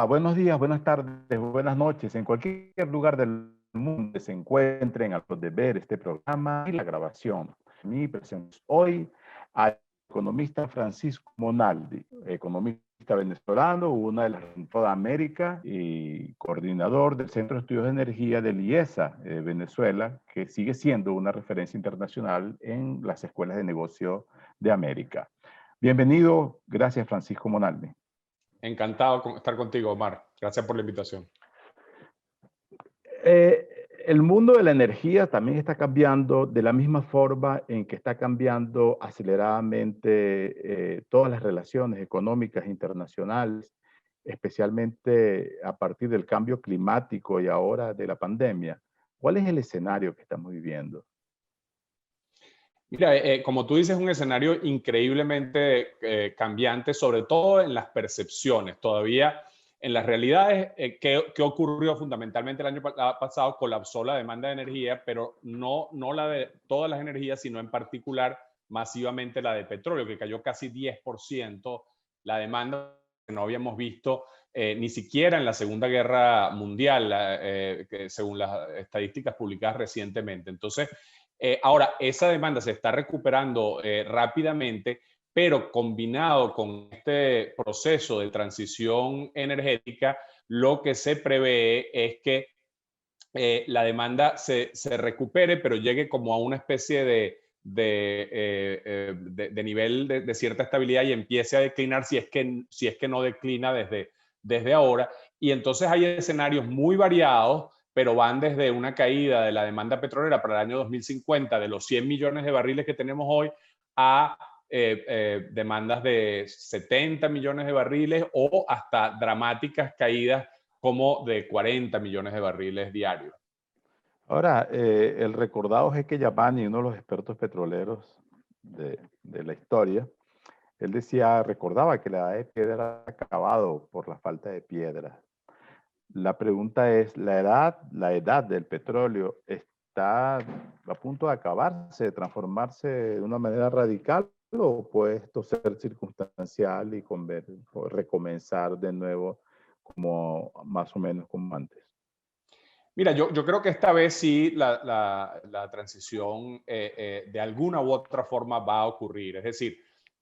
Buenos días, buenas tardes, buenas noches. En cualquier lugar del mundo que se encuentren a los de ver este programa y la grabación. Mi presentación hoy al economista Francisco Monaldi, economista venezolano, una de las en toda América y coordinador del Centro de Estudios de Energía del IESA, Venezuela, que sigue siendo una referencia internacional en las escuelas de negocio de América. Bienvenido, gracias Francisco Monaldi. Encantado de estar contigo, Omar. Gracias por la invitación. El mundo de la energía también está cambiando de la misma forma en que está cambiando aceleradamente todas las relaciones económicas internacionales, especialmente a partir del cambio climático y ahora de la pandemia. ¿Cuál es el escenario que estamos viviendo? Mira, como tú dices, es un escenario increíblemente cambiante, sobre todo en las percepciones. Todavía en las realidades, ¿qué ocurrió fundamentalmente el año pasado? Colapsó la demanda de energía, pero no la de todas las energías, sino en particular masivamente la de petróleo, que cayó casi 10%, la demanda que no habíamos visto ni siquiera en la Segunda Guerra Mundial, según las estadísticas publicadas recientemente. Entonces, ahora, esa demanda se está recuperando rápidamente, pero combinado con este proceso de transición energética, lo que se prevé es que la demanda se recupere, pero llegue como a una especie de nivel de cierta estabilidad y empiece a declinar si es que no declina desde ahora. Y entonces hay escenarios muy variados, pero van desde una caída de la demanda petrolera para el año 2050 de los 100 millones de barriles que tenemos hoy a demandas de 70 millones de barriles o hasta dramáticas caídas como de 40 millones de barriles diarios. Ahora, el recordado Jeque Yabani, uno de los expertos petroleros de la historia, él decía, recordaba que la edad de piedra ha acabado por la falta de piedra. La pregunta es, la edad del petróleo está a punto de acabarse, de transformarse de una manera radical o puede esto ser circunstancial y recomenzar de nuevo como más o menos como antes? Mira, yo creo que esta vez sí la transición de alguna u otra forma va a ocurrir. Es decir,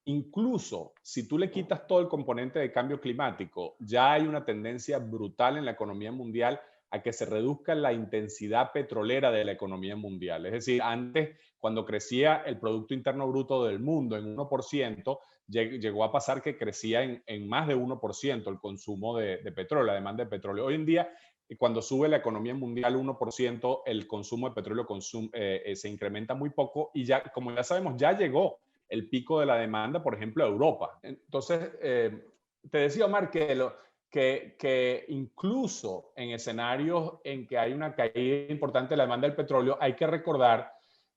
incluso si tú le quitas todo el componente de cambio climático, ya hay una tendencia brutal en la economía mundial a que se reduzca la intensidad petrolera de la economía mundial. Es decir, antes, cuando crecía el Producto Interno Bruto del mundo en 1%, llegó a pasar que crecía en más de 1% el consumo de petróleo, la demanda de petróleo. Hoy en día cuando sube la economía mundial 1%, el consumo de petróleo se incrementa muy poco y ya, como ya sabemos, ya llegó el pico de la demanda, por ejemplo, a Europa. Entonces, te decía, Omar, que incluso en escenarios en que hay una caída importante de la demanda del petróleo, hay que recordar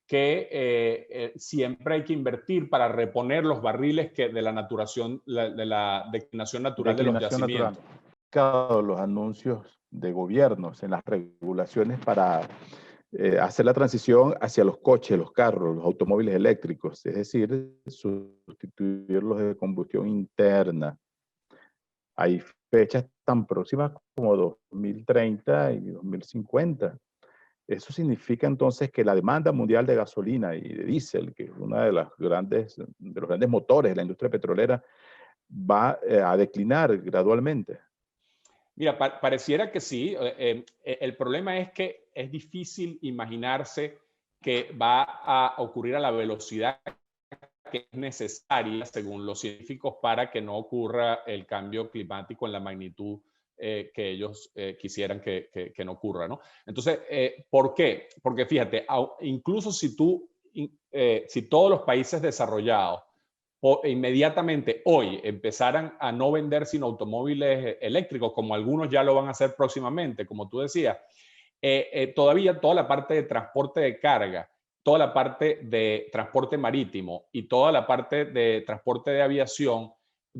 que siempre hay que invertir para reponer los barriles de la naturación, de la declinación natural de los Declinación natural. yacimientos. Los anuncios de gobiernos en las regulaciones para hacer la transición hacia los coches, los carros, los automóviles eléctricos, es decir, sustituirlos de combustión interna. Hay fechas tan próximas como 2030 y 2050. Eso significa entonces que la demanda mundial de gasolina y de diésel, que es uno de los grandes motores de la industria petrolera, va a declinar gradualmente. Mira, pareciera que sí. El problema es que es difícil imaginarse que va a ocurrir a la velocidad que es necesaria, según los científicos, para que no ocurra el cambio climático en la magnitud que ellos quisieran que no ocurra, ¿no? Entonces, ¿por qué? Porque fíjate, incluso si todos los países desarrollados inmediatamente hoy empezaran a no vender sino automóviles eléctricos, como algunos ya lo van a hacer próximamente, como tú decías, todavía toda la parte de transporte de carga, toda la parte de transporte marítimo y toda la parte de transporte de aviación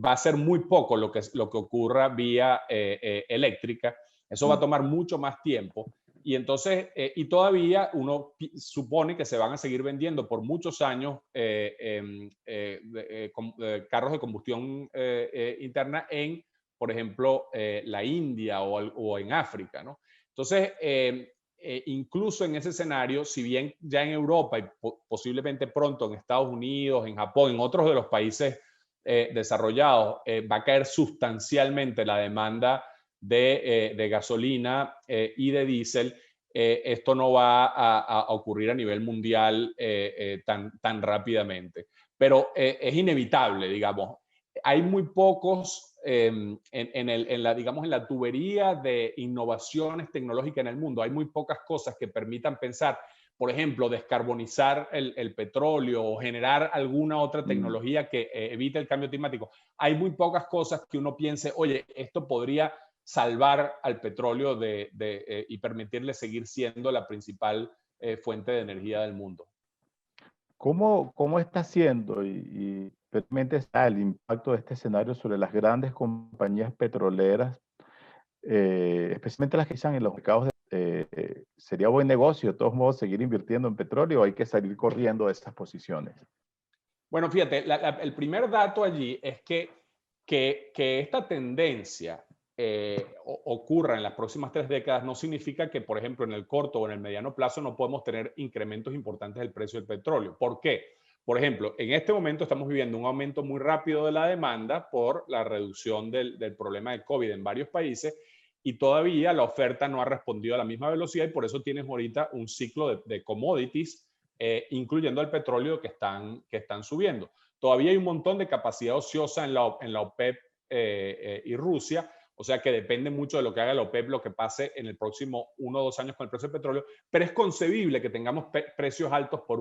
va a ser muy poco lo que ocurra vía eléctrica. Eso va a tomar mucho más tiempo. Y entonces, y todavía uno supone que se van a seguir vendiendo por muchos años carros de combustión interna en por ejemplo, la India o en África, ¿no? Entonces, incluso en ese escenario, si bien ya en Europa y posiblemente pronto en Estados Unidos, en Japón, en otros de los países desarrollados, va a caer sustancialmente la demanda de gasolina y de diésel, esto no va a ocurrir a nivel mundial tan rápidamente. Pero es inevitable, digamos. Hay muy pocos digamos, en la tubería de innovaciones tecnológicas en el mundo. Hay muy pocas cosas que permitan pensar, por ejemplo, descarbonizar el petróleo o generar alguna otra tecnología que evite el cambio climático. Hay muy pocas cosas que uno piense, oye, esto podría salvar al petróleo y permitirle seguir siendo la principal fuente de energía del mundo. ¿Cómo está siendo y realmente está el impacto de este escenario sobre las grandes compañías petroleras, especialmente las que están en los mercados? ¿Sería buen negocio de todos modos seguir invirtiendo en petróleo o hay que salir corriendo de esas posiciones? Bueno, fíjate, el primer dato allí es que esta tendencia ocurra en las próximas 3 décadas no significa que, por ejemplo, en el corto o en el mediano plazo no podemos tener incrementos importantes del precio del petróleo. ¿Por qué? Por ejemplo, en este momento estamos viviendo un aumento muy rápido de la demanda por la reducción del problema de COVID en varios países y todavía la oferta no ha respondido a la misma velocidad y por eso tienes ahorita un ciclo de commodities incluyendo el petróleo que están subiendo. Todavía hay un montón de capacidad ociosa en la OPEP y Rusia, o sea que depende mucho de lo que haga la OPEP, lo que pase en el próximo 1 o 2 años con el precio del petróleo, pero es concebible que tengamos precios altos por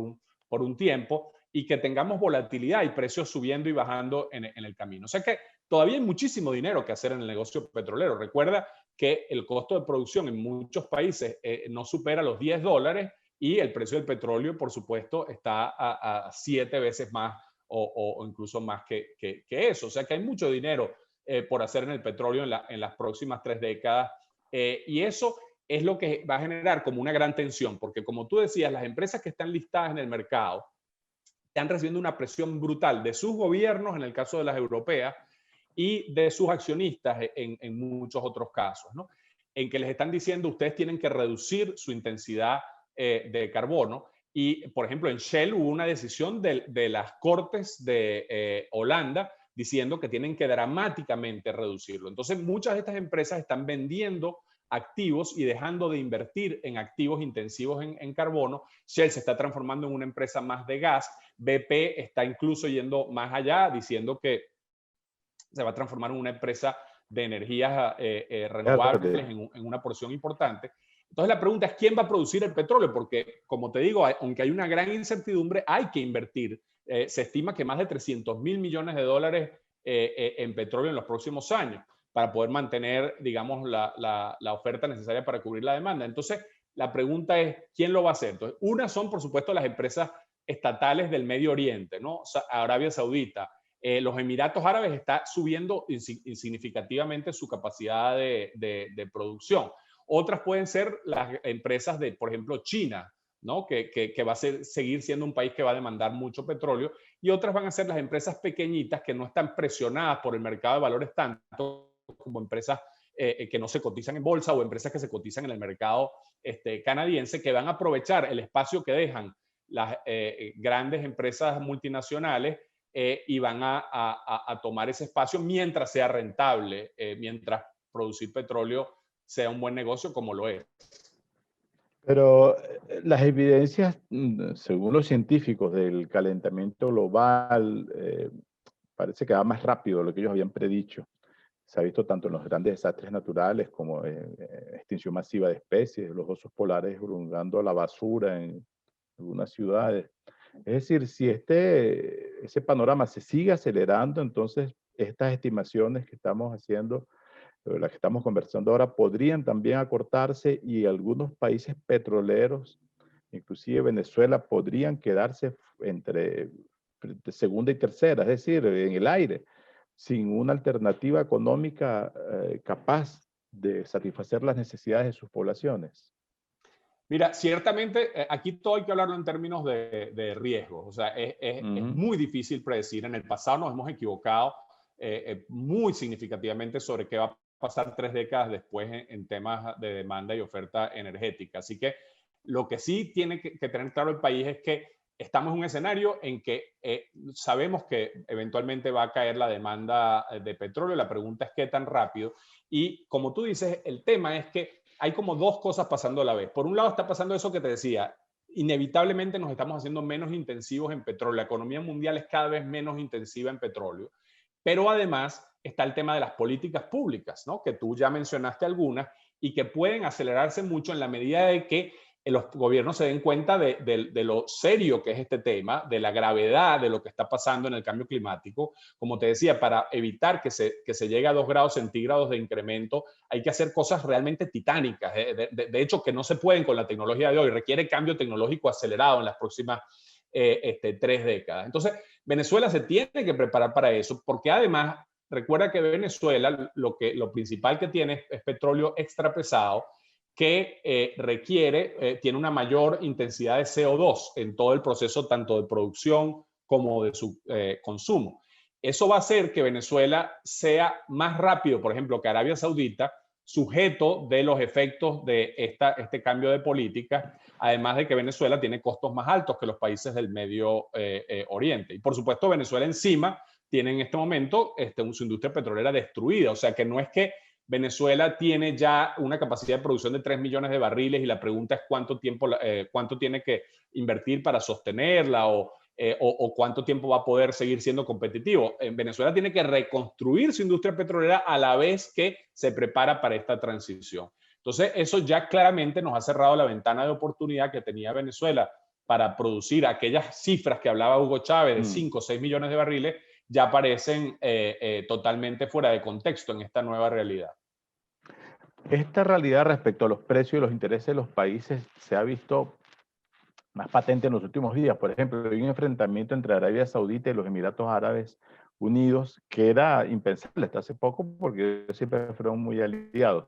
un tiempo y que tengamos volatilidad y precios subiendo y bajando en el camino. O sea que todavía hay muchísimo dinero que hacer en el negocio petrolero. Recuerda que el costo de producción en muchos países no supera los $10 y el precio del petróleo, por supuesto, está a 7 veces más o incluso más que eso. O sea que hay mucho dinero por hacer en el petróleo en las próximas 3 décadas. Y eso es lo que va a generar como una gran tensión, porque como tú decías, las empresas que están listadas en el mercado están recibiendo una presión brutal de sus gobiernos, en el caso de las europeas, y de sus accionistas en muchos otros casos, ¿no? En que les están diciendo, ustedes tienen que reducir su intensidad de carbono. Y, por ejemplo, en Shell hubo una decisión de las Cortes de Holanda diciendo que tienen que dramáticamente reducirlo. Entonces, muchas de estas empresas están vendiendo activos y dejando de invertir en activos intensivos en carbono. Shell se está transformando en una empresa más de gas. BP está incluso yendo más allá, diciendo que se va a transformar en una empresa de energías renovables en una porción importante. Entonces la pregunta es, ¿quién va a producir el petróleo? Porque, como te digo, aunque hay una gran incertidumbre, hay que invertir. Se estima que más de $300 mil millones en petróleo en los próximos años para poder mantener, digamos, la oferta necesaria para cubrir la demanda. Entonces, la pregunta es, ¿quién lo va a hacer? Entonces, una son, por supuesto, las empresas estatales del Medio Oriente, ¿no? Arabia Saudita, los Emiratos Árabes está subiendo significativamente su capacidad de producción. Otras pueden ser las empresas de, por ejemplo, China, ¿no? que va a seguir siendo un país que va a demandar mucho petróleo, y otras van a ser las empresas pequeñitas que no están presionadas por el mercado de valores tanto como empresas que no se cotizan en bolsa o empresas que se cotizan en el mercado canadiense, que van a aprovechar el espacio que dejan las grandes empresas multinacionales y van a tomar ese espacio mientras sea rentable, mientras producir petróleo sea un buen negocio como lo es. Pero las evidencias, según los científicos, del calentamiento global, parece que va más rápido de lo que ellos habían predicho. Se ha visto tanto en los grandes desastres naturales como extinción masiva de especies, los osos polares hurgando la basura en algunas ciudades. Es decir, si ese panorama se sigue acelerando, entonces estas estimaciones que estamos haciendo, de las que estamos conversando ahora, podrían también acortarse y algunos países petroleros, inclusive Venezuela, podrían quedarse entre segunda y tercera, es decir, en el aire, sin una alternativa económica capaz de satisfacer las necesidades de sus poblaciones. Mira, ciertamente aquí todo hay que hablarlo en términos de riesgo. O sea, es muy difícil predecir. En el pasado nos hemos equivocado muy significativamente sobre qué va a pasar 3 décadas después en temas de demanda y oferta energética. Así que lo que sí tiene que tener claro el país es que estamos en un escenario en que sabemos que eventualmente va a caer la demanda de petróleo. La pregunta es qué tan rápido. Y como tú dices, el tema es que hay como dos cosas pasando a la vez. Por un lado está pasando eso que te decía. Inevitablemente nos estamos haciendo menos intensivos en petróleo. La economía mundial es cada vez menos intensiva en petróleo. Pero además está el tema de las políticas públicas, ¿no? Que tú ya mencionaste algunas y que pueden acelerarse mucho en la medida de que los gobiernos se den cuenta de lo serio que es este tema, de la gravedad de lo que está pasando en el cambio climático. Como te decía, para evitar que se llegue a 2 grados centígrados de incremento, hay que hacer cosas realmente titánicas. De hecho, que no se pueden con la tecnología de hoy. Requiere cambio tecnológico acelerado en las próximas 3 décadas. Entonces, Venezuela se tiene que preparar para eso, porque además, recuerda que Venezuela lo principal que tiene es petróleo extra pesado, que tiene una mayor intensidad de CO2 en todo el proceso, tanto de producción como de su consumo. Eso va a hacer que Venezuela sea más rápido, por ejemplo, que Arabia Saudita, sujeto de los efectos de este cambio de política, además de que Venezuela tiene costos más altos que los países del Medio Oriente. Y por supuesto, Venezuela encima tiene en este momento su industria petrolera destruida, o sea que no es que Venezuela tiene ya una capacidad de producción de 3 millones de barriles y la pregunta es cuánto tiene que invertir para sostenerla o cuánto tiempo va a poder seguir siendo competitivo. En Venezuela tiene que reconstruir su industria petrolera a la vez que se prepara para esta transición. Entonces, eso ya claramente nos ha cerrado la ventana de oportunidad que tenía Venezuela para producir aquellas cifras que hablaba Hugo Chávez de 5 o 6 millones de barriles, ya parecen totalmente fuera de contexto en esta nueva realidad. Esta realidad respecto a los precios y los intereses de los países se ha visto más patente en los últimos días. Por ejemplo, hay un enfrentamiento entre Arabia Saudita y los Emiratos Árabes Unidos que era impensable hasta hace poco porque siempre fueron muy aliados.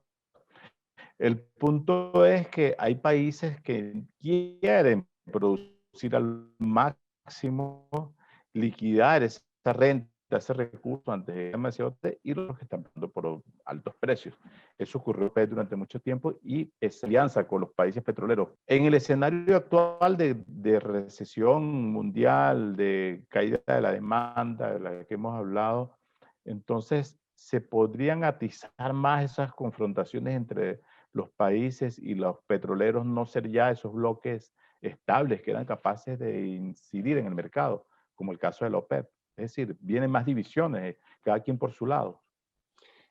El punto es que hay países que quieren producir al máximo, liquidar esa renta, ese recurso antes de demasiado y los que están pagando por altos precios. Eso ocurrió durante mucho tiempo y esa alianza con los países petroleros. En el escenario actual de recesión mundial, de caída de la demanda, de la que hemos hablado, entonces se podrían atizar más esas confrontaciones entre los países y los petroleros, no ser ya esos bloques estables que eran capaces de incidir en el mercado, como el caso de la OPEP. Es decir, vienen más divisiones, cada quien por su lado.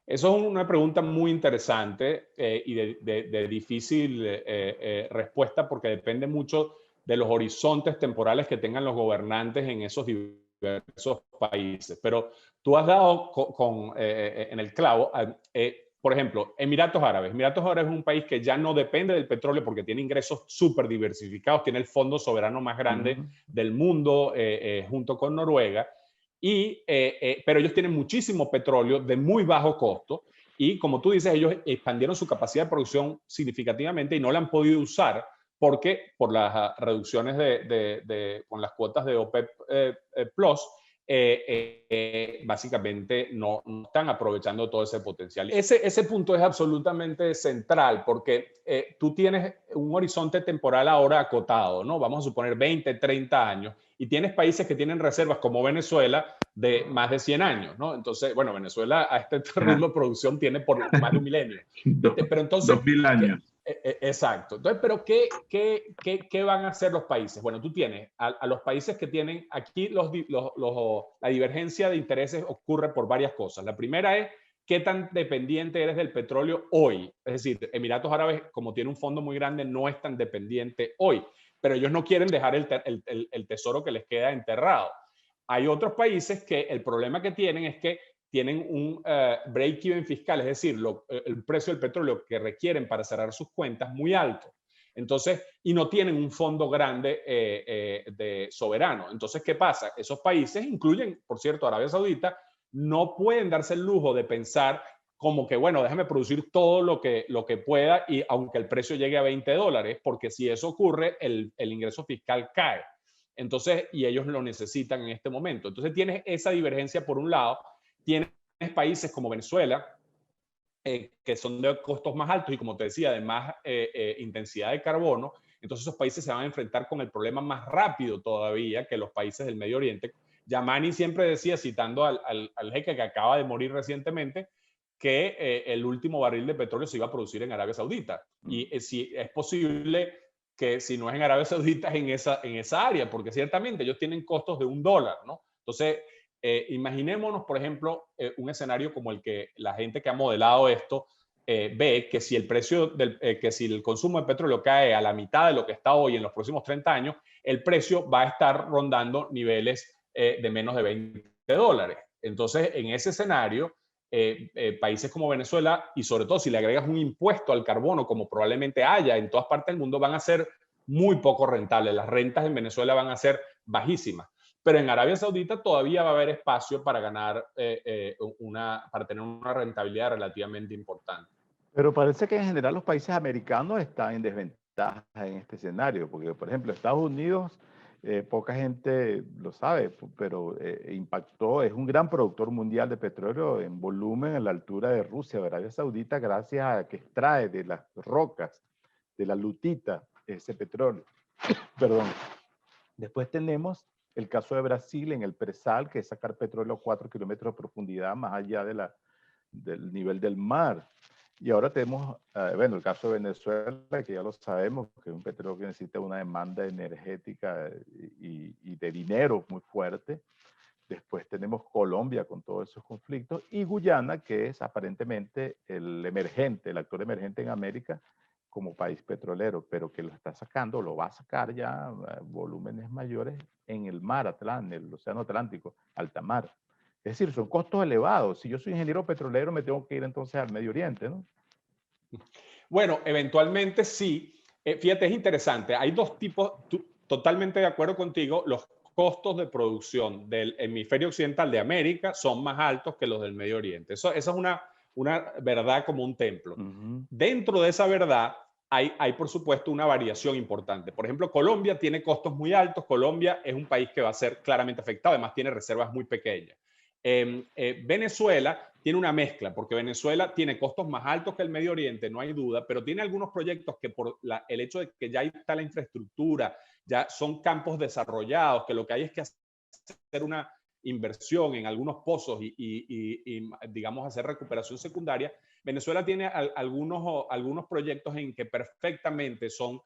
Eso es una pregunta muy interesante y de difícil respuesta porque depende mucho de los horizontes temporales que tengan los gobernantes en esos diversos países. Pero tú has dado en el clavo, por ejemplo, Emiratos Árabes. Emiratos Árabes es un país que ya no depende del petróleo porque tiene ingresos súper diversificados, tiene el fondo soberano más grande del mundo junto con Noruega. Pero ellos tienen muchísimo petróleo de muy bajo costo y como tú dices, ellos expandieron su capacidad de producción significativamente y no la han podido usar porque por las reducciones con las cuotas de OPEP Plus, básicamente no están aprovechando todo ese potencial. Ese punto es absolutamente central porque tú tienes un horizonte temporal ahora acotado, ¿no? Vamos a suponer 20, 30 años y tienes países que tienen reservas como Venezuela de más de 100 años, ¿no? Entonces, bueno, Venezuela a este ritmo de producción tiene por más de un milenio. Pero entonces, 2000 años. Exacto. Entonces, pero ¿qué van a hacer los países? Bueno, tú tienes a los países que tienen aquí la divergencia de intereses ocurre por varias cosas. La primera es qué tan dependiente eres del petróleo hoy. Es decir, Emiratos Árabes, como tiene un fondo muy grande, no es tan dependiente hoy, pero ellos no quieren dejar el tesoro que les queda enterrado. Hay otros países que el problema que tienen es que tienen un break-even fiscal, es decir, el precio del petróleo que requieren para cerrar sus cuentas muy alto. Entonces, y no tienen un fondo grande de soberano. Entonces, ¿qué pasa? Esos países incluyen, por cierto, Arabia Saudita, no pueden darse el lujo de pensar como que, bueno, déjame producir todo lo que pueda y aunque el precio llegue a $20, porque si eso ocurre, el ingreso fiscal cae. Entonces, y ellos lo necesitan en este momento. Entonces, tienes esa divergencia por un lado. tienes países como Venezuela, que son de costos más altos y, como te decía, de más intensidad de carbono. Entonces esos países se van a enfrentar con el problema más rápido todavía que los países del Medio Oriente. Yamani siempre decía, citando al jeque que acaba de morir recientemente, que el último barril de petróleo se iba a producir en Arabia Saudita. Y si es posible que si no es en Arabia Saudita, es en esa área, porque ciertamente ellos tienen costos de $1, ¿no? Entonces, imaginémonos, por ejemplo, un escenario como el que la gente que ha modelado esto ve que si el precio que si el consumo de petróleo cae a la mitad de lo que está hoy en los próximos 30 años, el precio va a estar rondando niveles de menos de $20. Entonces, en ese escenario, países como Venezuela, y sobre todo si le agregas un impuesto al carbono, como probablemente haya en todas partes del mundo, van a ser muy poco rentables. Las rentas en Venezuela van a ser bajísimas. Pero en Arabia Saudita todavía va a haber espacio para ganar para tener una rentabilidad relativamente importante. Pero parece que en general los países americanos están en desventaja en este escenario, porque por ejemplo Estados Unidos, poca gente lo sabe, pero impactó, es un gran productor mundial de petróleo en volumen a la altura de Rusia, de Arabia Saudita, gracias a que extrae de las rocas, de la lutita, ese petróleo. Perdón. Después tenemos el caso de Brasil en el presal, que es sacar petróleo a 4 kilómetros de profundidad más allá del nivel del mar. Y ahora tenemos, bueno, el caso de Venezuela, que ya lo sabemos, que es un petróleo que necesita una demanda energética y de dinero muy fuerte. Después tenemos Colombia con todos esos conflictos y Guyana, que es aparentemente el emergente, el actor emergente en América como país petrolero, pero que lo está sacando, lo va a sacar ya a volúmenes mayores en el mar Atlántico, en el océano Atlántico, alta mar. Es decir, son costos elevados. Si yo soy ingeniero petrolero, me tengo que ir entonces al Medio Oriente, ¿no? Bueno, eventualmente sí. Fíjate, es interesante. Hay dos tipos, totalmente de acuerdo contigo, los costos de producción del hemisferio occidental de América son más altos que los del Medio Oriente. Esa es una verdad como un templo. Dentro de esa verdad hay, por supuesto, una variación importante. Por ejemplo, Colombia tiene costos muy altos. Colombia es un país que va a ser claramente afectado. Además, tiene reservas muy pequeñas. Venezuela tiene una mezcla, porque Venezuela tiene costos más altos que el Medio Oriente, no hay duda, pero tiene algunos proyectos que por el hecho de que ya está la infraestructura, ya son campos desarrollados, que lo que hay es que hacer una inversión en algunos pozos y digamos, hacer recuperación secundaria. Venezuela tiene algunos proyectos en que perfectamente son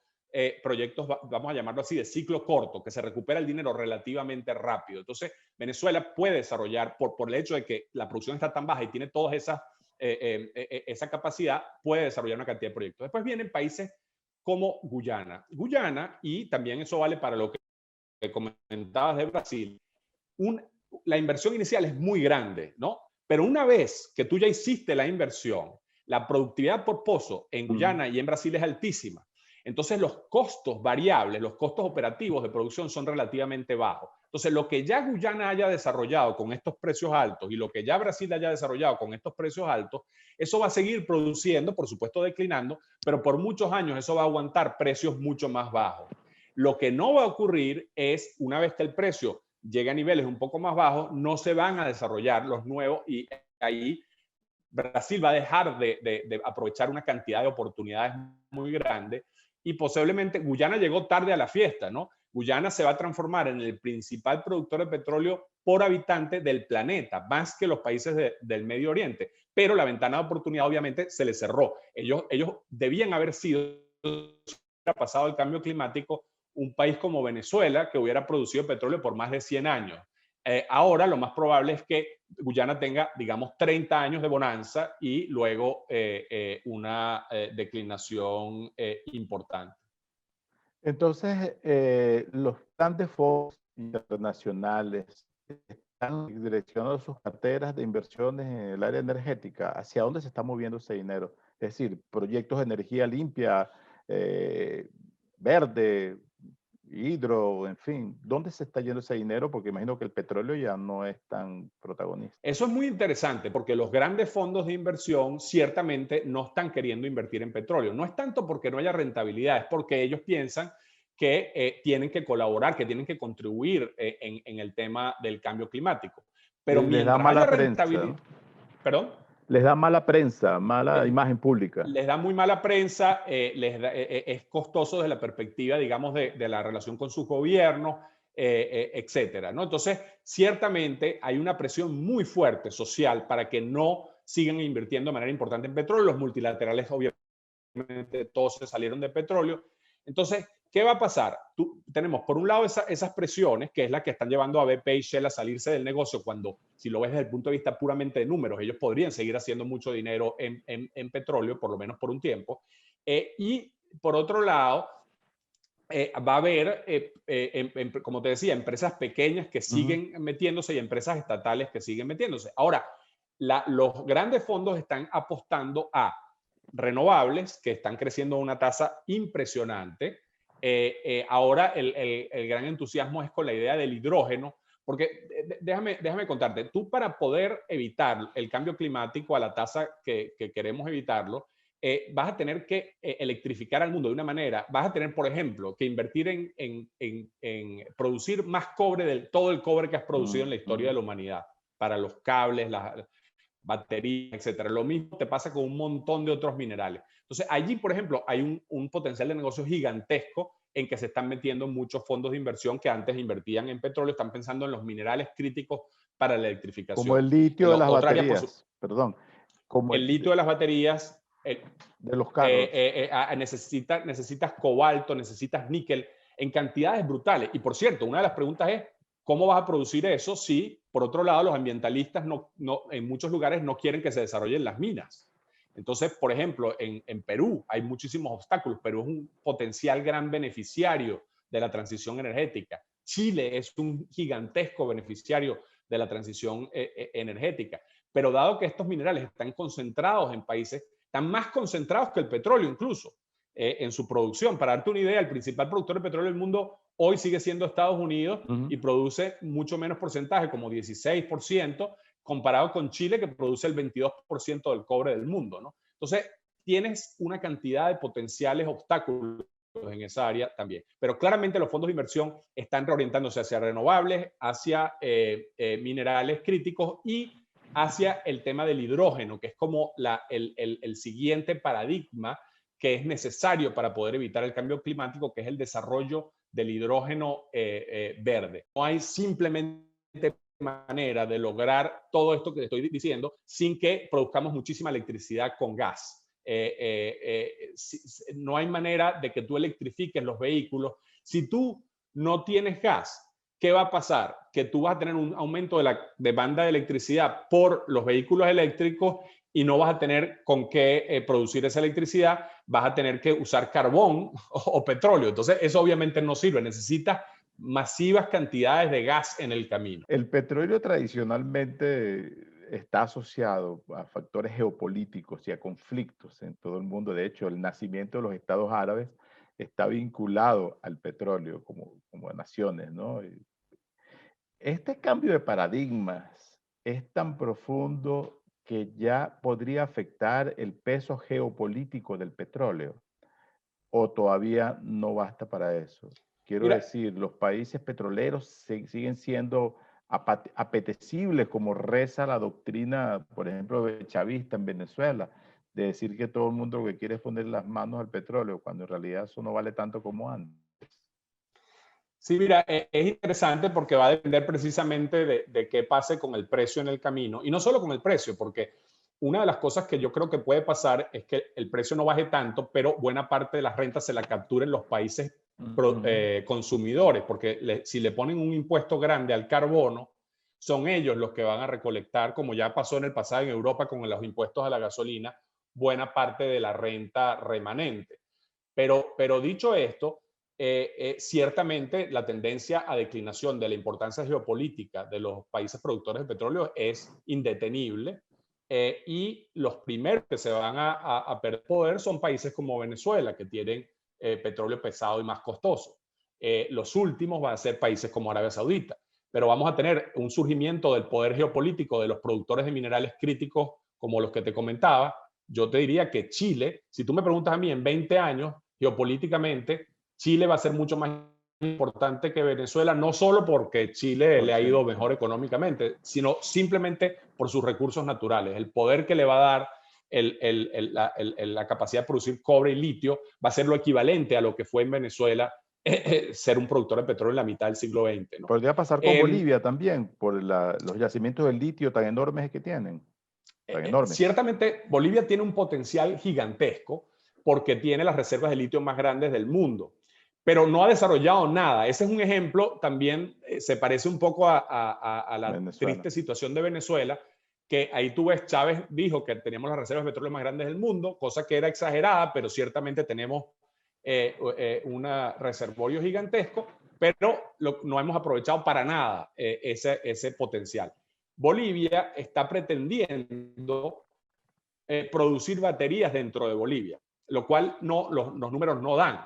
proyectos, vamos a llamarlo así, de ciclo corto, que se recupera el dinero relativamente rápido. Entonces, Venezuela puede desarrollar, por el hecho de que la producción está tan baja y tiene toda esa capacidad, puede desarrollar una cantidad de proyectos. Después vienen países como Guyana. Guyana, y también eso vale para lo que comentabas de Brasil, la inversión inicial es muy grande, ¿no? Pero una vez que tú ya hiciste la inversión, la productividad por pozo en Guyana y en Brasil es altísima. Entonces los costos variables, los costos operativos de producción son relativamente bajos. Entonces lo que ya Guyana haya desarrollado con estos precios altos y lo que ya Brasil haya desarrollado con estos precios altos, eso va a seguir produciendo, por supuesto declinando, pero por muchos años eso va a aguantar precios mucho más bajos. Lo que no va a ocurrir es, una vez que el precio llegue a niveles un poco más bajos, no se van a desarrollar los nuevos y ahí Brasil va a dejar de aprovechar una cantidad de oportunidades muy grandes y posiblemente Guyana llegó tarde a la fiesta, ¿no? Guyana se va a transformar en el principal productor de petróleo por habitante del planeta, más que los países del Medio Oriente. Pero la ventana de oportunidad obviamente se les cerró. Ellos debían haber sido, pasado el cambio climático, un país como Venezuela que hubiera producido petróleo por más de 100 años. Ahora lo más probable es que Guyana tenga, digamos, 30 años de bonanza y luego una declinación importante. Entonces, los grandes fondos internacionales están direccionando sus carteras de inversiones en el área energética. ¿Hacia dónde se está moviendo ese dinero? Es decir, proyectos de energía limpia, verde, hidro, en fin. ¿Dónde se está yendo ese dinero? Porque imagino que el petróleo ya no es tan protagonista. Eso es muy interesante porque los grandes fondos de inversión ciertamente no están queriendo invertir en petróleo. No es tanto porque no haya rentabilidad, es porque ellos piensan que tienen que colaborar, que tienen que contribuir en el tema del cambio climático. Pero Les da mientras haya mala prensa, rentabilidad, ¿no? perdón, Les da mala prensa, mala imagen pública. les da muy mala prensa, es costoso desde la perspectiva, digamos, de la relación con sus gobiernos, etcétera, ¿no? Entonces, ciertamente hay una presión muy fuerte social para que no sigan invirtiendo de manera importante en petróleo. Los multilaterales, obviamente, todos se salieron de petróleo. Entonces, ¿qué va a pasar? Tenemos, por un lado, esas presiones, que es la que están llevando a BP y Shell a salirse del negocio cuando, si lo ves desde el punto de vista puramente de números, ellos podrían seguir haciendo mucho dinero en petróleo, por lo menos por un tiempo. Y, por otro lado, va a haber, como te decía, empresas pequeñas que siguen metiéndose y empresas estatales que siguen metiéndose. Ahora, los grandes fondos están apostando a renovables que están creciendo a una tasa impresionante. Ahora el gran entusiasmo es con la idea del hidrógeno, porque déjame contarte, tú para poder evitar el cambio climático a la tasa que queremos evitarlo, vas a tener que electrificar al mundo de una manera, vas a tener, por ejemplo, que invertir en producir más cobre del todo el cobre que has producido en la historia de la humanidad, para los cables, las baterías, etcétera. Lo mismo te pasa con un montón de otros minerales. Entonces, allí, por ejemplo, hay un potencial de negocio gigantesco en que se están metiendo muchos fondos de inversión que antes invertían en petróleo, están pensando en los minerales críticos para la Como electrificación. el litio de las Otra área, baterías, perdón, como el litio de las baterías, de los carros. necesitas cobalto, necesitas níquel en cantidades brutales. Y por cierto, una de las preguntas es, ¿cómo vas a producir eso si, por otro lado, los ambientalistas en muchos lugares no quieren que se desarrollen las minas? Entonces, por ejemplo, en Perú hay muchísimos obstáculos. Perú es un potencial gran beneficiario de la transición energética. Chile es un gigantesco beneficiario de la transición energética. Pero dado que estos minerales están concentrados en países, están más concentrados que el petróleo incluso en su producción. Para darte una idea, el principal productor de petróleo del mundo hoy sigue siendo Estados Unidos y produce mucho menos porcentaje, como 16%, comparado con Chile, que produce el 22% del cobre del mundo, ¿no? Entonces, tienes una cantidad de potenciales obstáculos en esa área también. Pero claramente los fondos de inversión están reorientándose hacia renovables, hacia minerales críticos y hacia el tema del hidrógeno, que es como el siguiente paradigma que es necesario para poder evitar el cambio climático, que es el desarrollo del hidrógeno verde. No hay simplemente manera de lograr todo esto que te estoy diciendo sin que produzcamos muchísima electricidad con gas. No hay manera de que tú electrifiques los vehículos. Si tú no tienes gas, ¿qué va a pasar? Que tú vas a tener un aumento de la demanda de electricidad por los vehículos eléctricos y no vas a tener con qué producir esa electricidad, vas a tener que usar carbón o petróleo. Entonces, eso obviamente no sirve. Necesitas masivas cantidades de gas en el camino. El petróleo tradicionalmente está asociado a factores geopolíticos y a conflictos en todo el mundo. De hecho, el nacimiento de los estados árabes está vinculado al petróleo como naciones, ¿no? Este cambio de paradigmas es tan profundo que ya podría afectar el peso geopolítico del petróleo, o todavía no basta para eso. Quiero Mira, decir, los países petroleros siguen siendo apetecibles, como reza la doctrina, por ejemplo, chavista en Venezuela, de decir que todo el mundo lo que quiere es poner las manos al petróleo, cuando en realidad eso no vale tanto como antes. sí, mira, es interesante porque va a depender precisamente de qué pase con el precio en el camino. Y no solo con el precio, porque una de las cosas que yo creo que puede pasar es que el precio no baje tanto, pero buena parte de las rentas se la capturen los países consumidores, porque si le ponen un impuesto grande al carbono, son ellos los que van a recolectar, como ya pasó en el pasado en Europa con los impuestos a la gasolina, buena parte de la renta remanente. Pero dicho esto, ciertamente la tendencia a declinación de la importancia geopolítica de los países productores de petróleo es indetenible y los primeros que se van a perder poder son países como Venezuela, que tienen petróleo pesado y más costoso. Los últimos van a ser países como Arabia Saudita, pero vamos a tener un surgimiento del poder geopolítico de los productores de minerales críticos como los que te comentaba. Yo te diría que Chile, si tú me preguntas a mí en 20 años, geopolíticamente, Chile va a ser mucho más importante que Venezuela, no solo porque Chile le ha ido Consciente. mejor económicamente, sino simplemente por sus recursos naturales. El poder que le va a dar la capacidad de producir cobre y litio va a ser lo equivalente a lo que fue en Venezuela ser un productor de petróleo en la mitad del siglo XX, ¿no? Podría pasar con Bolivia también, por los yacimientos de litio tan enormes que tienen, tan enormes. Ciertamente, Bolivia tiene un potencial gigantesco porque tiene las reservas de litio más grandes del mundo, pero no ha desarrollado nada. Ese es un ejemplo, también se parece un poco a la Venezuela. triste situación de Venezuela, que ahí tú ves, Chávez dijo que teníamos las reservas de petróleo más grandes del mundo, cosa que era exagerada, pero ciertamente tenemos un reservorio gigantesco, pero no hemos aprovechado para nada ese potencial. Bolivia está pretendiendo producir baterías dentro de Bolivia, lo cual los números no dan.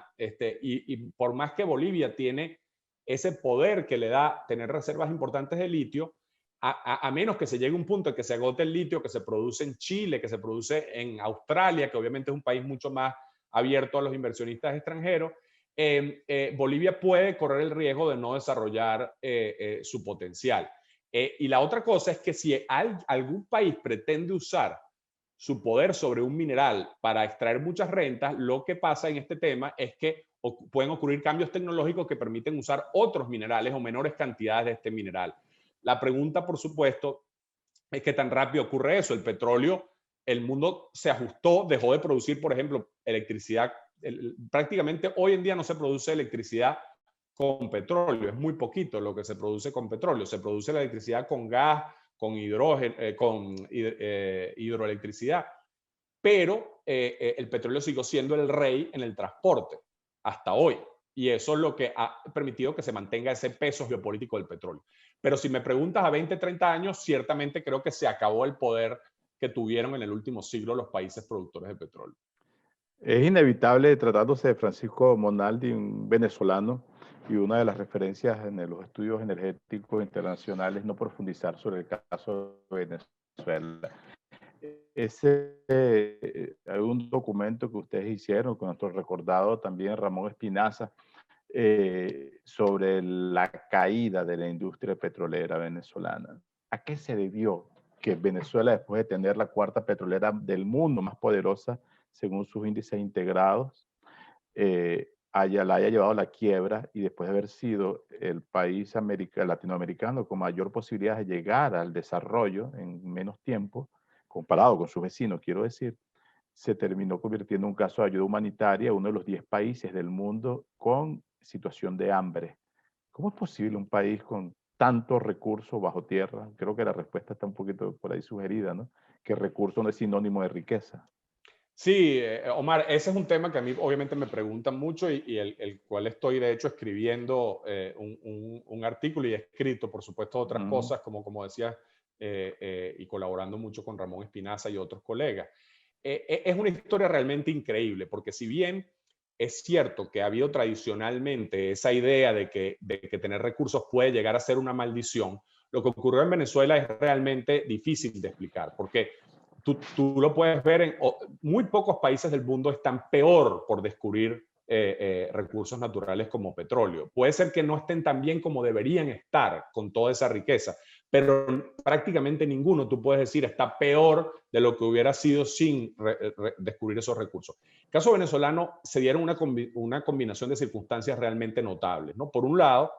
Y por más que Bolivia tiene ese poder que le da tener reservas importantes de litio, a menos que se llegue a un punto en que se agote el litio que se produce en Chile, que se produce en Australia, que obviamente es un país mucho más abierto a los inversionistas extranjeros, Bolivia puede correr el riesgo de no desarrollar su potencial. Y la otra cosa es que si algún país pretende usar su poder sobre un mineral para extraer muchas rentas, lo que pasa en este tema es que pueden ocurrir cambios tecnológicos que permiten usar otros minerales o menores cantidades de este mineral. La pregunta, por supuesto, es qué tan rápido ocurre eso. El petróleo, el mundo se ajustó, dejó de producir, por ejemplo, electricidad. Prácticamente hoy en día no se produce electricidad con petróleo, es muy poquito lo que se produce con petróleo. Se produce la electricidad con gas, con hidrógeno, con hidroelectricidad, pero el petróleo siguió siendo el rey en el transporte hasta hoy. Y eso es lo que ha permitido que se mantenga ese peso geopolítico del petróleo. Pero si me preguntas a 20, 30 años, ciertamente creo que se acabó el poder que tuvieron en el último siglo los países productores de petróleo. Es inevitable, tratándose de Francisco Monaldi, un venezolano, y una de las referencias en los estudios energéticos internacionales, no profundizar sobre el caso de Venezuela. Hay un documento que ustedes hicieron con nuestro recordado también Ramón Espinaza sobre la caída de la industria petrolera venezolana. ¿A qué se debió que Venezuela, después de tener la cuarta petrolera del mundo más poderosa, según sus índices integrados, la haya llevado a la quiebra y después de haber sido el país latinoamericano con mayor posibilidad de llegar al desarrollo en menos tiempo, comparado con sus vecinos, quiero decir, se terminó convirtiendo en un caso de ayuda humanitaria, uno de los 10 países del mundo con situación de hambre? ¿Cómo es posible un país con tantos recursos bajo tierra? Creo que la respuesta está un poquito por ahí sugerida, ¿no? Que recurso no es sinónimo de riqueza. Sí, Omar, ese es un tema que a mí obviamente me preguntan mucho y el cual estoy de hecho escribiendo un artículo y he escrito, por supuesto, otras cosas, como decía, y colaborando mucho con Ramón Espinaza y otros colegas. Es una historia realmente increíble, porque si bien es cierto que ha habido tradicionalmente esa idea de que tener recursos puede llegar a ser una maldición, lo que ocurrió en Venezuela es realmente difícil de explicar, porque tú lo puedes ver en muy pocos países del mundo están peor por descubrir recursos naturales como petróleo. Puede ser que no estén tan bien como deberían estar con toda esa riqueza, pero prácticamente ninguno, tú puedes decir, está peor de lo que hubiera sido sin descubrir esos recursos. En el caso venezolano se dieron una combinación de circunstancias realmente notables, ¿no? Por un lado,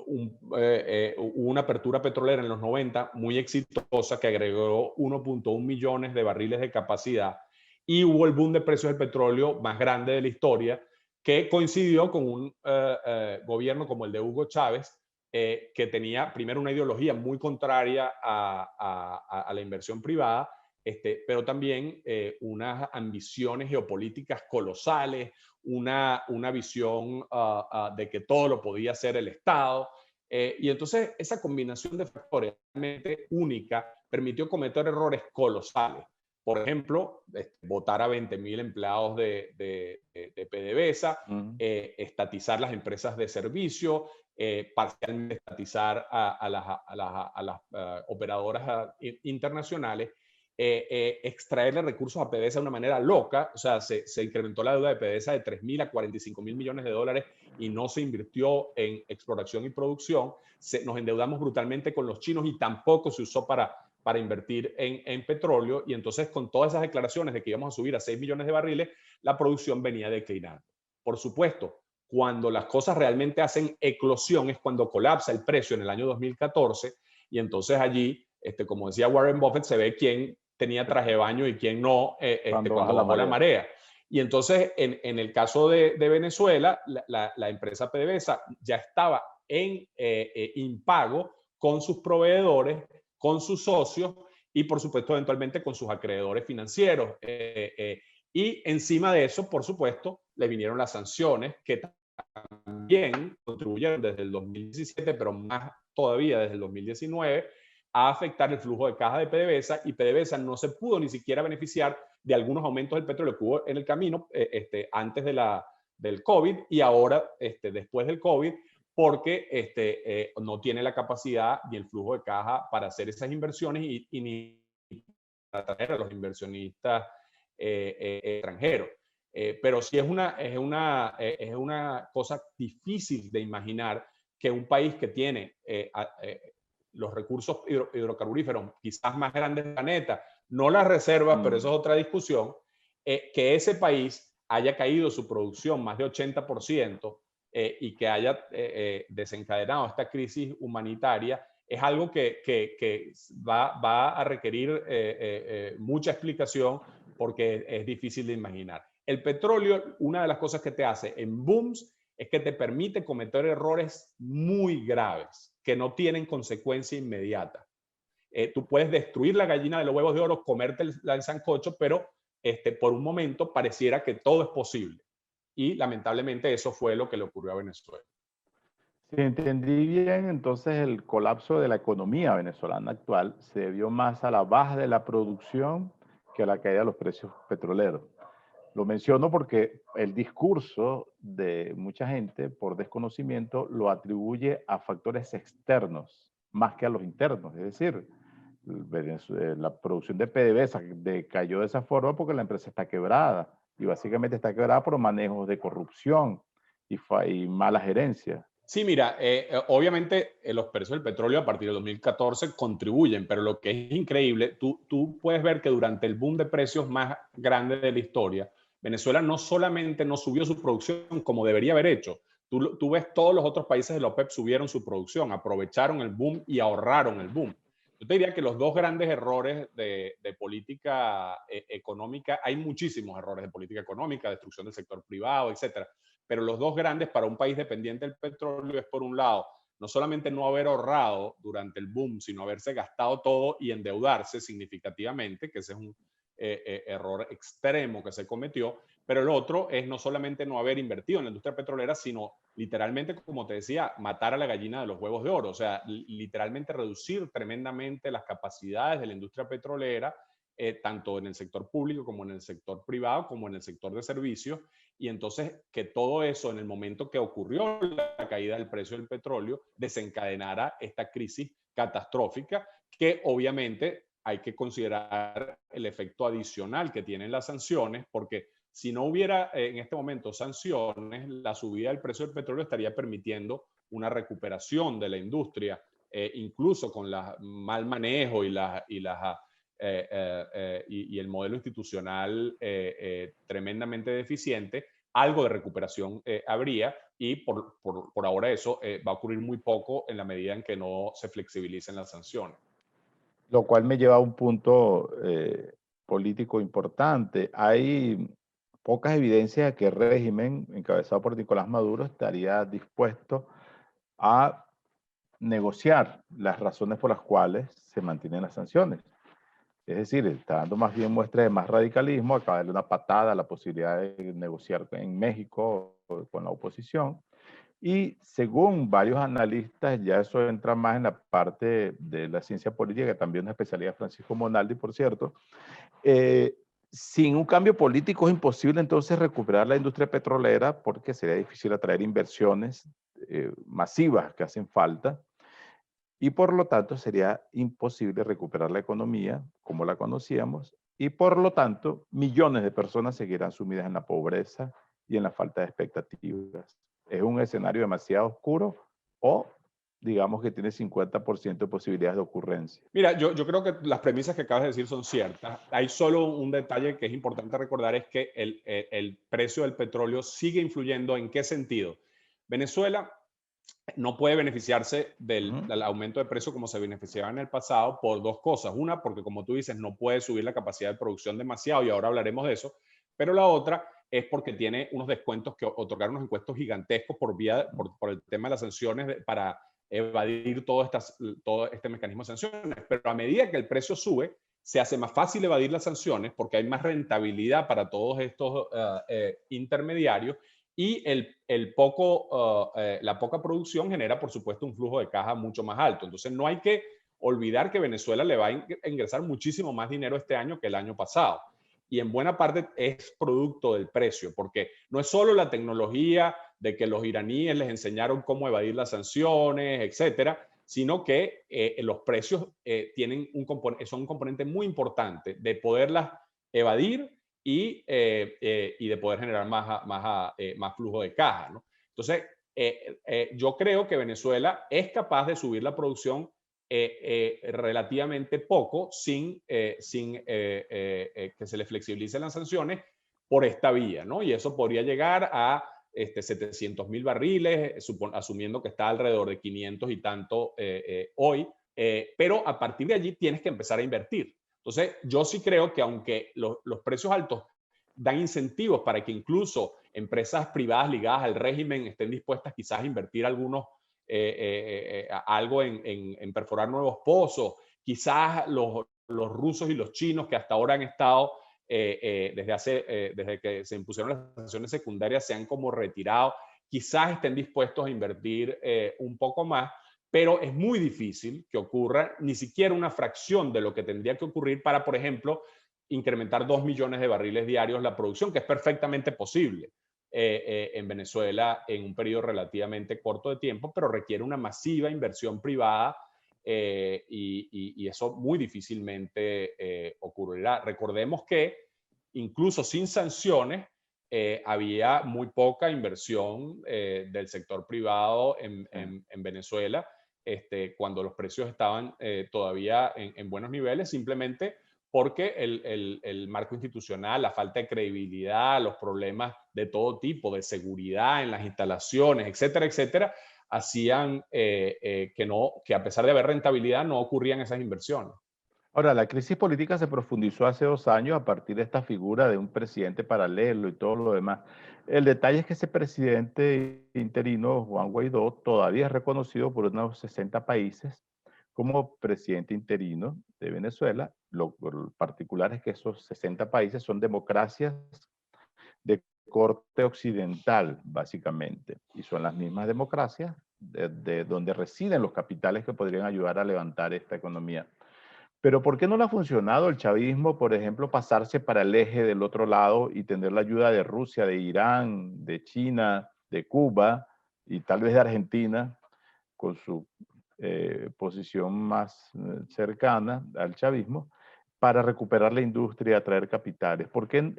hubo una apertura petrolera en los 90 muy exitosa que agregó 1.1 millones de barriles de capacidad y hubo el boom de precios del petróleo más grande de la historia que coincidió con un gobierno como el de Hugo Chávez que tenía primero una ideología muy contraria a la inversión privada, pero también unas ambiciones geopolíticas colosales, una visión de que todo lo podía hacer el Estado. Y entonces esa combinación de factores realmente única permitió cometer errores colosales. Por ejemplo, votar a 20.000 empleados de PDVSA, estatizar las empresas de servicio, parcialmente estatizar a las operadoras internacionales. extraerle recursos a PDVSA de una manera loca. O sea, se incrementó la deuda de PDVSA de 3.000 a 45.000 millones de dólares y no se invirtió en exploración y producción. Nos endeudamos brutalmente con los chinos y tampoco se usó para invertir en petróleo. Y entonces, con todas esas declaraciones de que íbamos a subir a 6 millones de barriles, la producción venía declinando. Por supuesto, cuando las cosas realmente hacen eclosión es cuando colapsa el precio en el año 2014 y entonces allí, como decía Warren Buffett, se ve quién tenía traje de baño y quién no cuando bajó la marea. Y entonces, en el caso de Venezuela, la empresa PDVSA ya estaba en impago con sus proveedores, con sus socios y, por supuesto, eventualmente con sus acreedores financieros. Y encima de eso, por supuesto, le vinieron las sanciones que también contribuyeron desde el 2017, pero más todavía desde el 2019, a afectar el flujo de caja de PDVSA, y PDVSA no se pudo ni siquiera beneficiar de algunos aumentos del petróleo que hubo en el camino antes del COVID y ahora después del COVID, porque no tiene la capacidad ni el flujo de caja para hacer esas inversiones y ni para atraer a los inversionistas extranjeros. Pero sí es una cosa difícil de imaginar que un país que tiene los recursos hidrocarburíferos quizás más grandes del planeta, no las reservas, pero eso es otra discusión, que ese país haya caído su producción más de 80% y que haya desencadenado esta crisis humanitaria, es algo que va a requerir mucha explicación porque es difícil de imaginar. El petróleo, una de las cosas que te hace en booms es que te permite cometer errores muy graves que no tienen consecuencia inmediata. Tú puedes destruir la gallina de los huevos de oro, comerte el sancocho, pero por un momento pareciera que todo es posible. Y lamentablemente eso fue lo que le ocurrió a Venezuela. Si entendí bien, entonces el colapso de la economía venezolana actual se debió más a la baja de la producción que a la caída de los precios petroleros. Lo menciono porque el discurso de mucha gente, por desconocimiento, lo atribuye a factores externos más que a los internos. Es decir, la producción de PDVSA cayó de esa forma porque la empresa está quebrada y básicamente está quebrada por manejos de corrupción y mala gerencia. Sí, mira, obviamente los precios del petróleo a partir del 2014 contribuyen, pero lo que es increíble, tú puedes ver que durante el boom de precios más grande de la historia, Venezuela no solamente no subió su producción como debería haber hecho, tú ves todos los otros países de la OPEP subieron su producción, aprovecharon el boom y ahorraron el boom. Yo te diría que los dos grandes errores de política económica, hay muchísimos errores de política económica, destrucción del sector privado, etcétera. Pero los dos grandes para un país dependiente del petróleo es, por un lado, no solamente no haber ahorrado durante el boom, sino haberse gastado todo y endeudarse significativamente, que ese es un error extremo que se cometió. Pero el otro es no solamente no haber invertido en la industria petrolera, sino literalmente, como te decía, matar a la gallina de los huevos de oro. O sea, literalmente reducir tremendamente las capacidades de la industria petrolera, tanto en el sector público como en el sector privado, como en el sector de servicios. Y entonces que todo eso en el momento que ocurrió la caída del precio del petróleo desencadenara esta crisis catastrófica que obviamente hay que considerar el efecto adicional que tienen las sanciones, porque si no hubiera en este momento sanciones, la subida del precio del petróleo estaría permitiendo una recuperación de la industria, incluso con el mal manejo y el modelo institucional tremendamente deficiente, algo de recuperación habría y por ahora eso va a ocurrir muy poco en la medida en que no se flexibilicen las sanciones. Lo cual me lleva a un punto político importante. Hay pocas evidencias de que el régimen encabezado por Nicolás Maduro estaría dispuesto a negociar las razones por las cuales se mantienen las sanciones. Es decir, está dando más bien muestras de más radicalismo, acaba de darle una patada a la posibilidad de negociar en México con la oposición. Y según varios analistas, ya eso entra más en la parte de la ciencia política, que también es una especialidad de Francisco Monaldi, por cierto. Sin un cambio político es imposible entonces recuperar la industria petrolera porque sería difícil atraer inversiones masivas que hacen falta. y por lo tanto sería imposible recuperar la economía como la conocíamos y por lo tanto millones de personas seguirán sumidas en la pobreza y en la falta de expectativas. Es un escenario demasiado oscuro o digamos que tiene 50% de posibilidades de ocurrencia. Mira, yo creo que las premisas que acabas de decir son ciertas. Hay solo un detalle que es importante recordar, es que el precio del petróleo sigue influyendo. ¿En qué sentido? Venezuela no puede beneficiarse del aumento de precio como se beneficiaba en el pasado por dos cosas. Una, porque como tú dices, no puede subir la capacidad de producción demasiado y ahora hablaremos de eso. Pero la otra es porque tiene unos descuentos que otorgar unos impuestos gigantescos por el tema de las sanciones para evadir todo este mecanismo de sanciones. Pero a medida que el precio sube, se hace más fácil evadir las sanciones porque hay más rentabilidad para todos estos intermediarios y la poca producción genera, por supuesto, un flujo de caja mucho más alto. Entonces, no hay que olvidar que Venezuela le va a ingresar muchísimo más dinero este año que el año pasado. Y en buena parte es producto del precio, porque no es solo la tecnología de que los iraníes les enseñaron cómo evadir las sanciones, etcétera, sino que los precios son un componente muy importante de poderlas evadir y de poder generar más flujo de caja, ¿no? Entonces, yo creo que Venezuela es capaz de subir la producción relativamente poco sin que se le flexibilicen las sanciones por esta vía, ¿no? Y eso podría llegar a 700.000 barriles, asumiendo que está alrededor de 500 y tanto hoy, pero a partir de allí tienes que empezar a invertir. Entonces, yo sí creo que aunque los precios altos dan incentivos para que incluso empresas privadas ligadas al régimen estén dispuestas quizás a invertir algo en perforar nuevos pozos, quizás los rusos y los chinos que hasta ahora han estado desde que se impusieron las sanciones secundarias se han como retirado, quizás estén dispuestos a invertir un poco más, pero es muy difícil que ocurra ni siquiera una fracción de lo que tendría que ocurrir para, por ejemplo, incrementar 2 millones de barriles diarios la producción, que es perfectamente posible en Venezuela en un periodo relativamente corto de tiempo, pero requiere una masiva inversión privada y eso muy difícilmente ocurrirá. Recordemos que incluso sin sanciones había muy poca inversión del sector privado en Venezuela cuando los precios estaban todavía en buenos niveles, simplemente porque el marco institucional, la falta de credibilidad, los problemas de todo tipo, de seguridad en las instalaciones, etcétera, etcétera, hacían que a pesar de haber rentabilidad no ocurrían esas inversiones. Ahora, la crisis política se profundizó hace 2 años a partir de esta figura de un presidente paralelo y todo lo demás. El detalle es que ese presidente interino, Juan Guaidó, todavía es reconocido por unos 60 países como presidente interino de Venezuela. Lo particular es que esos 60 países son democracias de corte occidental, básicamente, y son las mismas democracias de donde residen los capitales que podrían ayudar a levantar esta economía. Pero ¿por qué no le ha funcionado el chavismo, por ejemplo, pasarse para el eje del otro lado y tener la ayuda de Rusia, de Irán, de China, de Cuba y tal vez de Argentina, con su posición más cercana al chavismo, para recuperar la industria y atraer capitales? ¿Por qué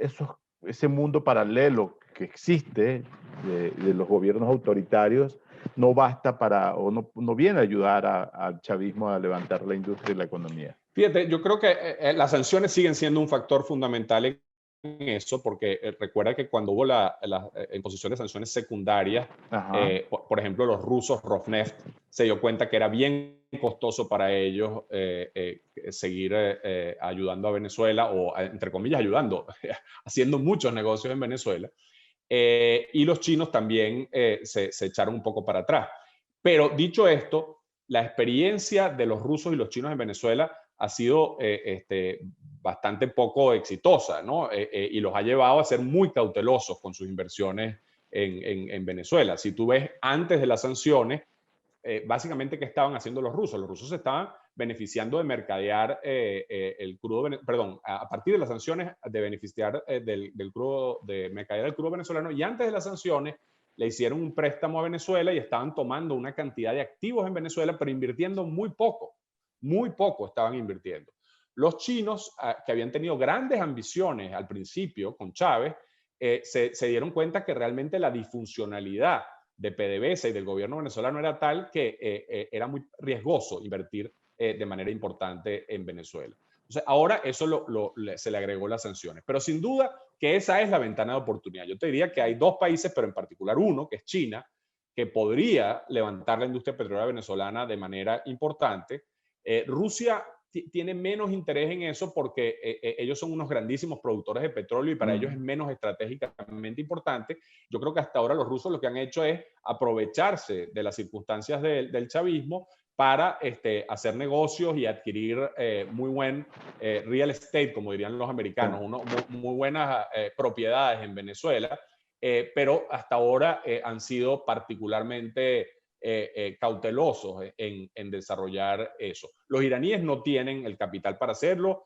ese mundo paralelo que existe de los gobiernos autoritarios no basta para, o no viene a ayudar al chavismo a levantar la industria y la economía? Fíjate, yo creo que las sanciones siguen siendo un factor fundamental en eso, porque recuerda que cuando hubo la imposición de sanciones secundarias, por ejemplo, los rusos, Rosneft, se dio cuenta que era bien costoso para ellos seguir ayudando a Venezuela, o entre comillas ayudando, haciendo muchos negocios en Venezuela. Y los chinos también se echaron un poco para atrás. Pero dicho esto, la experiencia de los rusos y los chinos en Venezuela ha sido bastante poco exitosa, ¿no? Y los ha llevado a ser muy cautelosos con sus inversiones en Venezuela. Si tú ves antes de las sanciones, básicamente, ¿qué estaban haciendo los rusos? Los rusos se estaban beneficiando de mercadear el crudo, perdón, a partir de las sanciones, de beneficiar del crudo, de mercadear el crudo venezolano, y antes de las sanciones le hicieron un préstamo a Venezuela y estaban tomando una cantidad de activos en Venezuela, pero invirtiendo muy poco estaban invirtiendo. Los chinos, que habían tenido grandes ambiciones al principio con Chávez, se dieron cuenta que realmente la disfuncionalidad de PDVSA y del gobierno venezolano era tal que era muy riesgoso invertir de manera importante en Venezuela. Entonces, ahora eso se le agregó las sanciones. Pero sin duda que esa es la ventana de oportunidad. Yo te diría que hay dos países, pero en particular uno, que es China, que podría levantar la industria petrolera venezolana de manera importante. Rusia tiene menos interés en eso porque ellos son unos grandísimos productores de petróleo y para ellos es menos estratégicamente importante. Yo creo que hasta ahora los rusos lo que han hecho es aprovecharse de las circunstancias del chavismo para hacer negocios y adquirir muy buen real estate, como dirían los americanos, muy buenas propiedades en Venezuela, pero hasta ahora han sido particularmente cautelosos en desarrollar eso. Los iraníes no tienen el capital para hacerlo,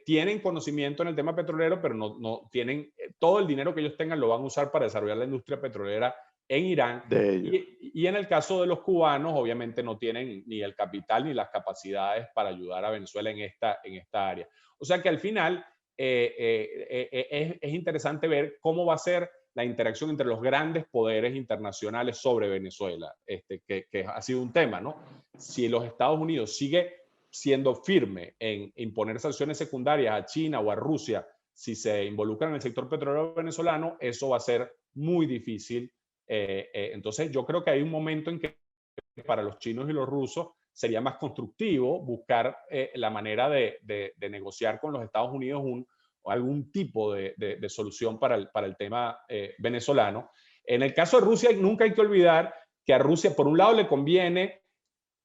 tienen conocimiento en el tema petrolero, pero no tienen todo el dinero que ellos tengan lo van a usar para desarrollar la industria petrolera en Irán. Y en el caso de los cubanos, obviamente no tienen ni el capital ni las capacidades para ayudar a Venezuela en esta área. O sea que al final es interesante ver cómo va a ser la interacción entre los grandes poderes internacionales sobre Venezuela, que ha sido un tema, ¿no? Si los Estados Unidos sigue siendo firme en imponer sanciones secundarias a China o a Rusia, si se involucran en el sector petrolero venezolano, eso va a ser muy difícil. Entonces yo creo que hay un momento en que para los chinos y los rusos sería más constructivo buscar la manera de negociar con los Estados Unidos algún tipo de solución para el tema venezolano. En el caso de Rusia, nunca hay que olvidar que a Rusia, por un lado, le conviene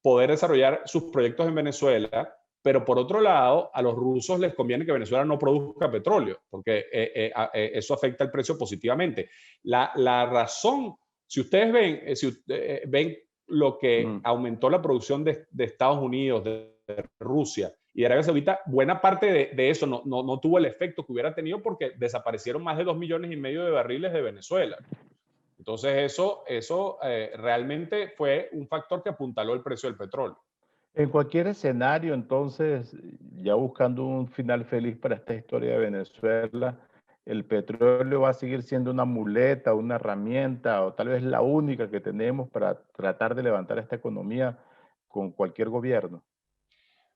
poder desarrollar sus proyectos en Venezuela, pero por otro lado, a los rusos les conviene que Venezuela no produzca petróleo, porque eso afecta el precio positivamente. La razón, si ustedes ven lo que aumentó la producción de Estados Unidos, de Rusia y de Arabia Saudita, buena parte de eso no tuvo el efecto que hubiera tenido porque desaparecieron más de 2,5 millones de barriles de Venezuela. Entonces eso realmente fue un factor que apuntaló el precio del petróleo. En cualquier escenario, entonces, ya buscando un final feliz para esta historia de Venezuela, el petróleo va a seguir siendo una muleta, una herramienta, o tal vez la única que tenemos para tratar de levantar esta economía con cualquier gobierno.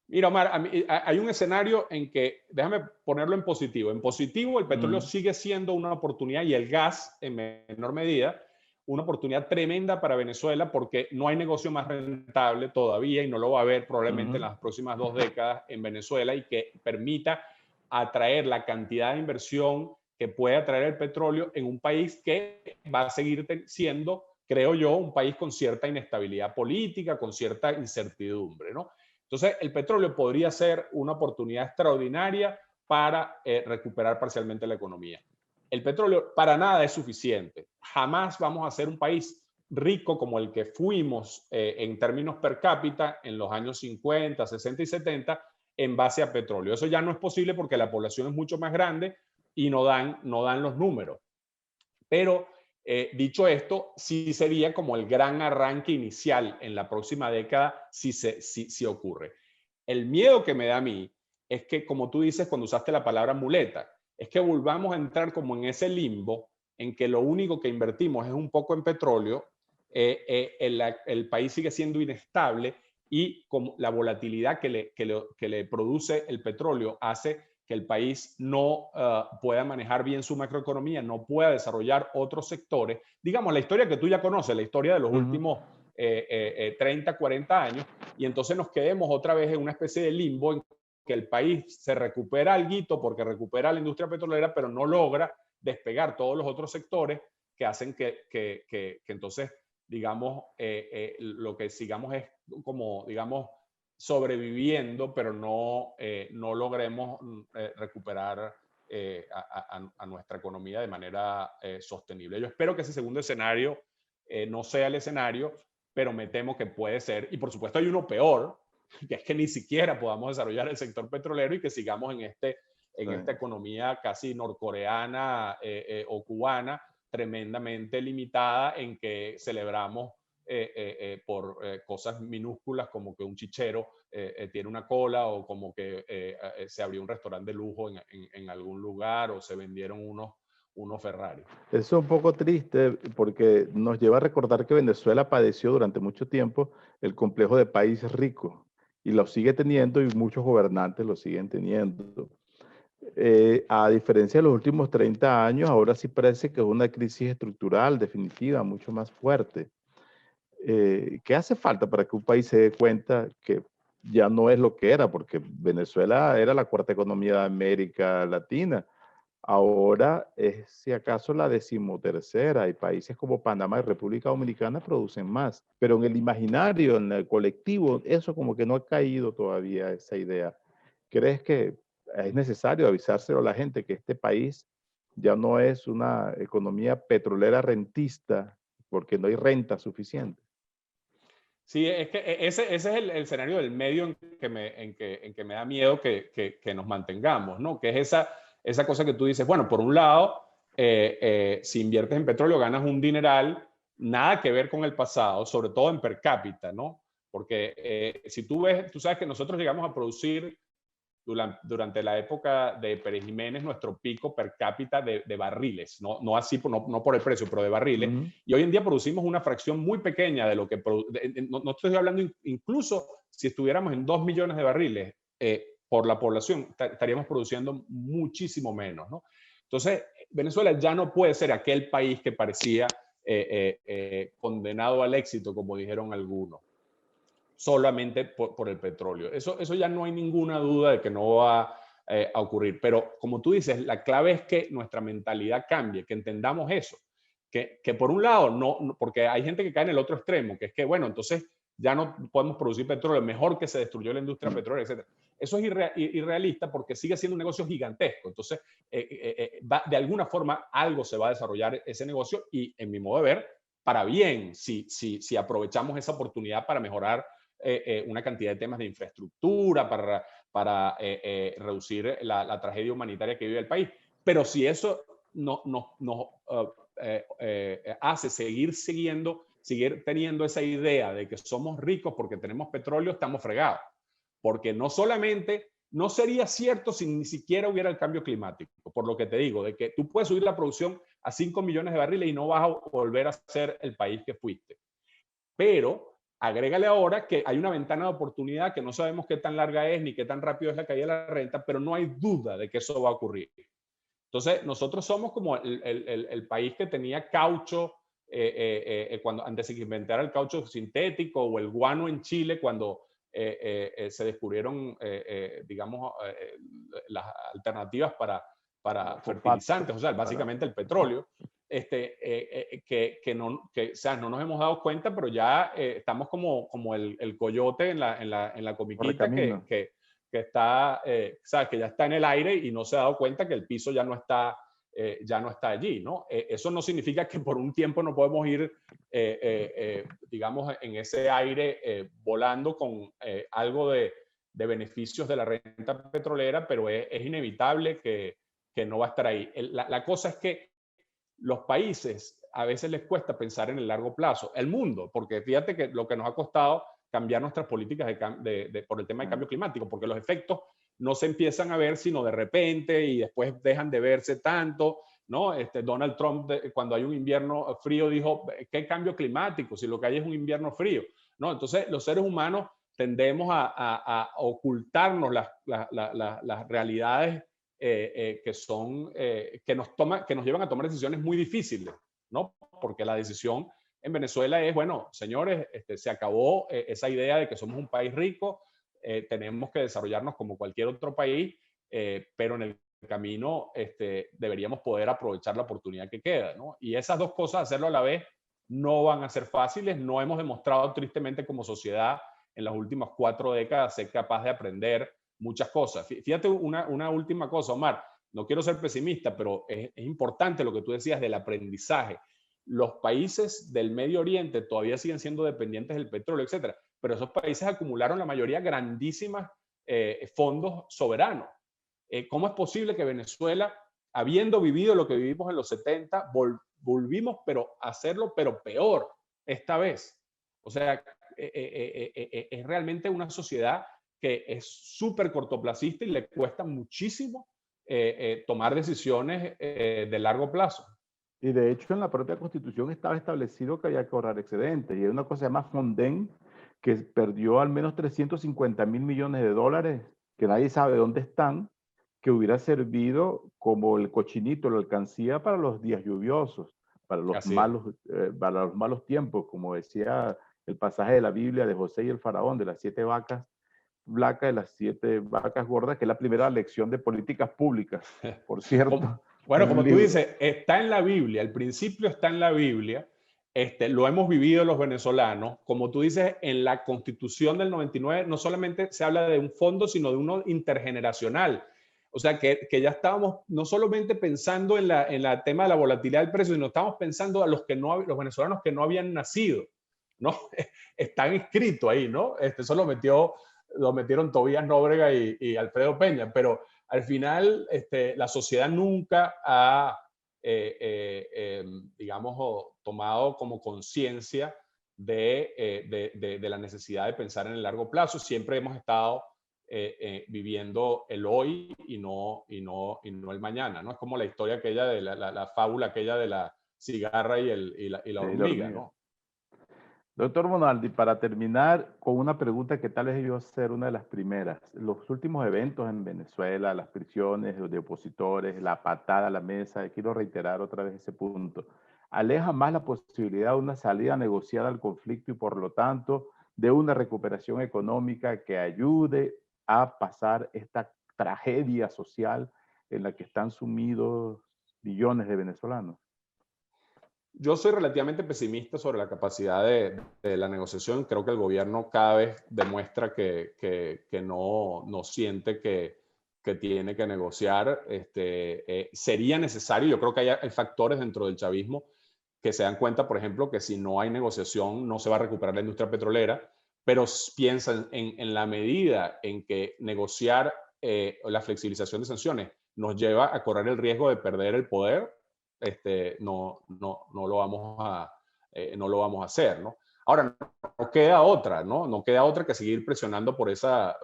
Mira, Omar, hay un escenario en que, déjame ponerlo en positivo. En positivo, el petróleo sigue siendo una oportunidad y el gas, en menor medida, una oportunidad tremenda para Venezuela porque no hay negocio más rentable todavía y no lo va a haber probablemente en las próximas 2 décadas en Venezuela y que permita atraer la cantidad de inversión que puede atraer el petróleo en un país que va a seguir siendo, creo yo, un país con cierta inestabilidad política, con cierta incertidumbre, ¿no? Entonces, el petróleo podría ser una oportunidad extraordinaria para recuperar parcialmente la economía. El petróleo para nada es suficiente. Jamás vamos a ser un país rico como el que fuimos en términos per cápita en los años 50, 60 y 70 en base a petróleo. Eso ya no es posible porque la población es mucho más grande y no dan los números. Pero dicho esto, sí sería como el gran arranque inicial en la próxima década si ocurre. El miedo que me da a mí es que, como tú dices cuando usaste la palabra muleta, es que volvamos a entrar como en ese limbo en que lo único que invertimos es un poco en petróleo, el país sigue siendo inestable y como la volatilidad que le produce el petróleo hace que el país no pueda manejar bien su macroeconomía, no pueda desarrollar otros sectores. Digamos, la historia que tú ya conoces, la historia de los últimos 30, 40 años, y entonces nos quedemos otra vez en una especie de limbo en que el país se recupera alguito porque recupera la industria petrolera, pero no logra despegar todos los otros sectores que hacen que entonces, digamos, lo que sigamos es como, digamos, sobreviviendo, pero no logremos recuperar a nuestra economía de manera sostenible. Yo espero que ese segundo escenario no sea el escenario, pero me temo que puede ser. Y por supuesto hay uno peor, que es que ni siquiera podamos desarrollar el sector petrolero y que sigamos en esta economía casi norcoreana o cubana, tremendamente limitada en que celebramos por cosas minúsculas como que un chichero tiene una cola o como que se abrió un restaurante de lujo en algún lugar o se vendieron unos Ferrari. Eso es un poco triste porque nos lleva a recordar que Venezuela padeció durante mucho tiempo el complejo de país rico y lo sigue teniendo y muchos gobernantes lo siguen teniendo. A diferencia de los últimos 30 años, ahora sí parece que es una crisis estructural definitiva, mucho más fuerte. ¿Qué hace falta para que un país se dé cuenta que ya no es lo que era? Porque Venezuela era la cuarta economía de América Latina. Ahora es, si acaso, la decimotercera, y países como Panamá y República Dominicana producen más. Pero en el imaginario, en el colectivo, eso como que no ha caído todavía esa idea. ¿Crees que es necesario avisárselo a la gente que este país ya no es una economía petrolera rentista porque no hay renta suficiente? Sí, es que ese es el escenario del medio en que me da miedo que nos mantengamos, ¿no? Que es esa cosa que tú dices, bueno, por un lado, si inviertes en petróleo ganas un dineral, nada que ver con el pasado, sobre todo en per cápita, ¿no? Porque si tú ves, tú sabes que nosotros llegamos a producir durante la época de Pérez Jiménez nuestro pico per cápita de barriles, no así, no por el precio, pero de barriles. Ujú. Y hoy en día producimos una fracción muy pequeña de lo que no estoy hablando incluso si estuviéramos en 2 millones de barriles por la población, estaríamos produciendo muchísimo menos, ¿no? Entonces, Venezuela ya no puede ser aquel país que parecía condenado al éxito, como dijeron algunos, solamente por el petróleo. Eso ya no hay ninguna duda de que no va a ocurrir. Pero como tú dices, la clave es que nuestra mentalidad cambie, que entendamos eso. Que por un lado, porque hay gente que cae en el otro extremo, que es que, bueno, entonces ya no podemos producir petróleo, mejor que se destruyó la industria petrolera, etc. Eso es irrealista porque sigue siendo un negocio gigantesco. Entonces, de alguna forma, algo se va a desarrollar ese negocio y, en mi modo de ver, para bien, si aprovechamos esa oportunidad para mejorar una cantidad de temas de infraestructura para reducir la tragedia humanitaria que vive el país. Pero si eso nos hace seguir teniendo esa idea de que somos ricos porque tenemos petróleo, estamos fregados. Porque no sería cierto si ni siquiera hubiera el cambio climático, por lo que te digo, de que tú puedes subir la producción a 5 millones de barriles y no vas a volver a ser el país que fuiste. Pero agrégale ahora que hay una ventana de oportunidad que no sabemos qué tan larga es ni qué tan rápido es la caída de la renta, pero no hay duda de que eso va a ocurrir. Entonces, nosotros somos como el país que tenía caucho antes de que inventara el caucho sintético o el guano en Chile, cuando se descubrieron, digamos, las alternativas para fertilizantes, o sea, básicamente el petróleo. O sea, no nos hemos dado cuenta, pero ya estamos como el coyote en la comiquita que está, sabes, que ya está en el aire y no se ha dado cuenta que el piso ya no está allí, ¿no? Eso no significa que por un tiempo no podemos ir, digamos, en ese aire volando con algo de beneficios de la renta petrolera, pero es inevitable que no va a estar ahí. La cosa es que los países a veces les cuesta pensar en el largo plazo. El mundo, porque fíjate que lo que nos ha costado cambiar nuestras políticas por el tema del cambio climático, porque los efectos no se empiezan a ver sino de repente y después dejan de verse tanto, ¿no? Donald Trump, cuando hay un invierno frío, dijo, ¿qué cambio climático? Si lo que hay es un invierno frío, ¿no? Entonces, los seres humanos tendemos a ocultarnos las realidades que nos llevan a tomar decisiones muy difíciles, ¿no? Porque la decisión en Venezuela es, bueno, señores, se acabó esa idea de que somos un país rico, tenemos que desarrollarnos como cualquier otro país, pero en el camino deberíamos poder aprovechar la oportunidad que queda, ¿no? Y esas dos cosas, hacerlo a la vez, no van a ser fáciles. No hemos demostrado tristemente como sociedad en las últimas 4 décadas ser capaz de aprender muchas cosas. Fíjate una última cosa, Omar. No quiero ser pesimista, pero es importante lo que tú decías del aprendizaje. Los países del Medio Oriente todavía siguen siendo dependientes del petróleo, etcétera, pero esos países acumularon la mayoría grandísimas fondos soberanos. ¿Cómo es posible que Venezuela, habiendo vivido lo que vivimos en los 70, volvimos pero a hacerlo, pero peor esta vez. O sea, es realmente una sociedad que es súper cortoplacista y le cuesta muchísimo tomar decisiones de largo plazo. Y de hecho en la propia Constitución estaba establecido que había que ahorrar excedentes. Y hay una cosa que se llama Fonden, que perdió al menos 350.000 millones de dólares, que nadie sabe dónde están, que hubiera servido como el cochinito, la alcancía para los días lluviosos, Así es. para los malos tiempos, como decía el pasaje de la Biblia de José y el faraón, de las 7 vacas flacas y las 7 vacas gordas, que es la primera lección de políticas públicas, por cierto, Bueno, en un como tú libro. dices, está en la Biblia, el principio está en la Biblia, lo hemos vivido los venezolanos, como tú dices, en la Constitución del 99 no solamente se habla de un fondo, sino de uno intergeneracional. O sea, que ya estábamos no solamente pensando en la tema de la volatilidad del precio, sino estábamos pensando a los venezolanos que no habían nacido, ¿no? Están inscritos ahí, ¿no? Eso lo metieron Tobías Nóbrega y Alfredo Peña, pero al final la sociedad nunca ha, digamos, tomado como conciencia de la necesidad de pensar en el largo plazo. Siempre hemos estado viviendo el hoy y no el mañana, ¿no? Es como la historia aquella de la fábula aquella de la cigarra y la Sí, la hormiga, hormiga. ¿no? Doctor Monaldi, para terminar con una pregunta que tal vez debió ser una de las primeras. Los últimos eventos en Venezuela, las prisiones de opositores, la patada a la mesa, quiero reiterar otra vez ese punto, aleja más la posibilidad de una salida negociada al conflicto y por lo tanto de una recuperación económica que ayude a pasar esta tragedia social en la que están sumidos millones de venezolanos. Yo soy relativamente pesimista sobre la capacidad de la negociación. Creo que el gobierno cada vez demuestra que no siente que tiene que negociar. Sería necesario, yo creo que hay factores dentro del chavismo que se dan cuenta, por ejemplo, que si no hay negociación no se va a recuperar la industria petrolera, pero piensan en la medida en que negociar la flexibilización de sanciones nos lleva a correr el riesgo de perder el poder, no lo vamos a hacer, ¿no? Ahora, no queda otra, ¿no? No queda otra que seguir presionando por esa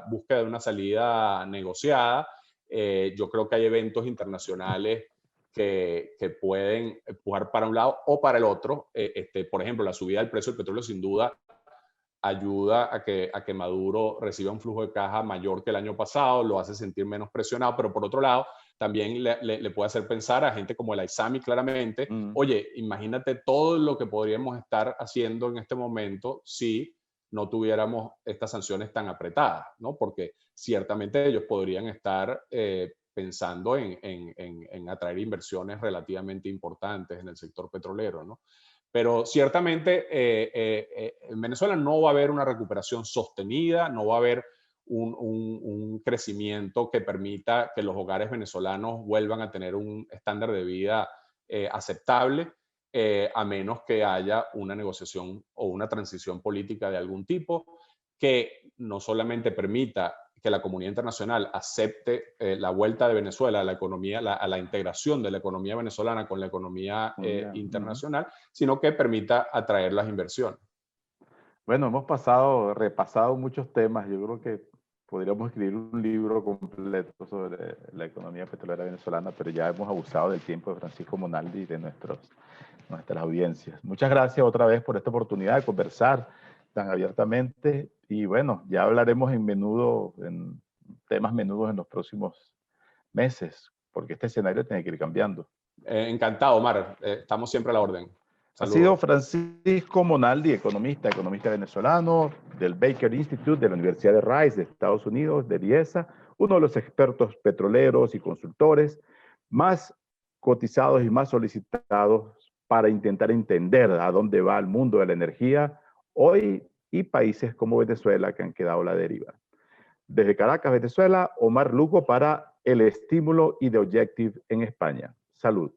búsqueda de una salida negociada. Yo creo que hay eventos internacionales que pueden empujar para un lado o para el otro. Por ejemplo, la subida del precio del petróleo sin duda ayuda a que Maduro reciba un flujo de caja mayor que el año pasado, lo hace sentir menos presionado, pero por otro lado, también le puede hacer pensar a gente como el Aizami claramente, oye, imagínate todo lo que podríamos estar haciendo en este momento si no tuviéramos estas sanciones tan apretadas, ¿no? Porque ciertamente ellos podrían estar pensando en atraer inversiones relativamente importantes en el sector petrolero, ¿no? Pero ciertamente en Venezuela no va a haber una recuperación sostenida, no va a haber un crecimiento que permita que los hogares venezolanos vuelvan a tener un estándar de vida aceptable, a menos que haya una negociación o una transición política de algún tipo que no solamente permita que la comunidad internacional acepte la vuelta de Venezuela a la economía, a la integración de la economía venezolana con la economía internacional, sino que permita atraer las inversiones. Bueno, hemos repasado muchos temas. Yo creo que podríamos escribir un libro completo sobre la economía petrolera venezolana, pero ya hemos abusado del tiempo de Francisco Monaldi y de nuestras audiencias. Muchas gracias otra vez por esta oportunidad de conversar tan abiertamente y bueno, ya hablaremos en temas menudos en los próximos meses, porque este escenario tiene que ir cambiando. Encantado, Omar. Estamos siempre a la orden. Ha sido Saludos. Francisco Monaldi, economista venezolano del Baker Institute de la Universidad de Rice de Estados Unidos, de IESA, uno de los expertos petroleros y consultores más cotizados y más solicitados para intentar entender a dónde va el mundo de la energía hoy y países como Venezuela que han quedado a la deriva. Desde Caracas, Venezuela, Omar Lugo para El Estímulo y The Objective en España. Salud.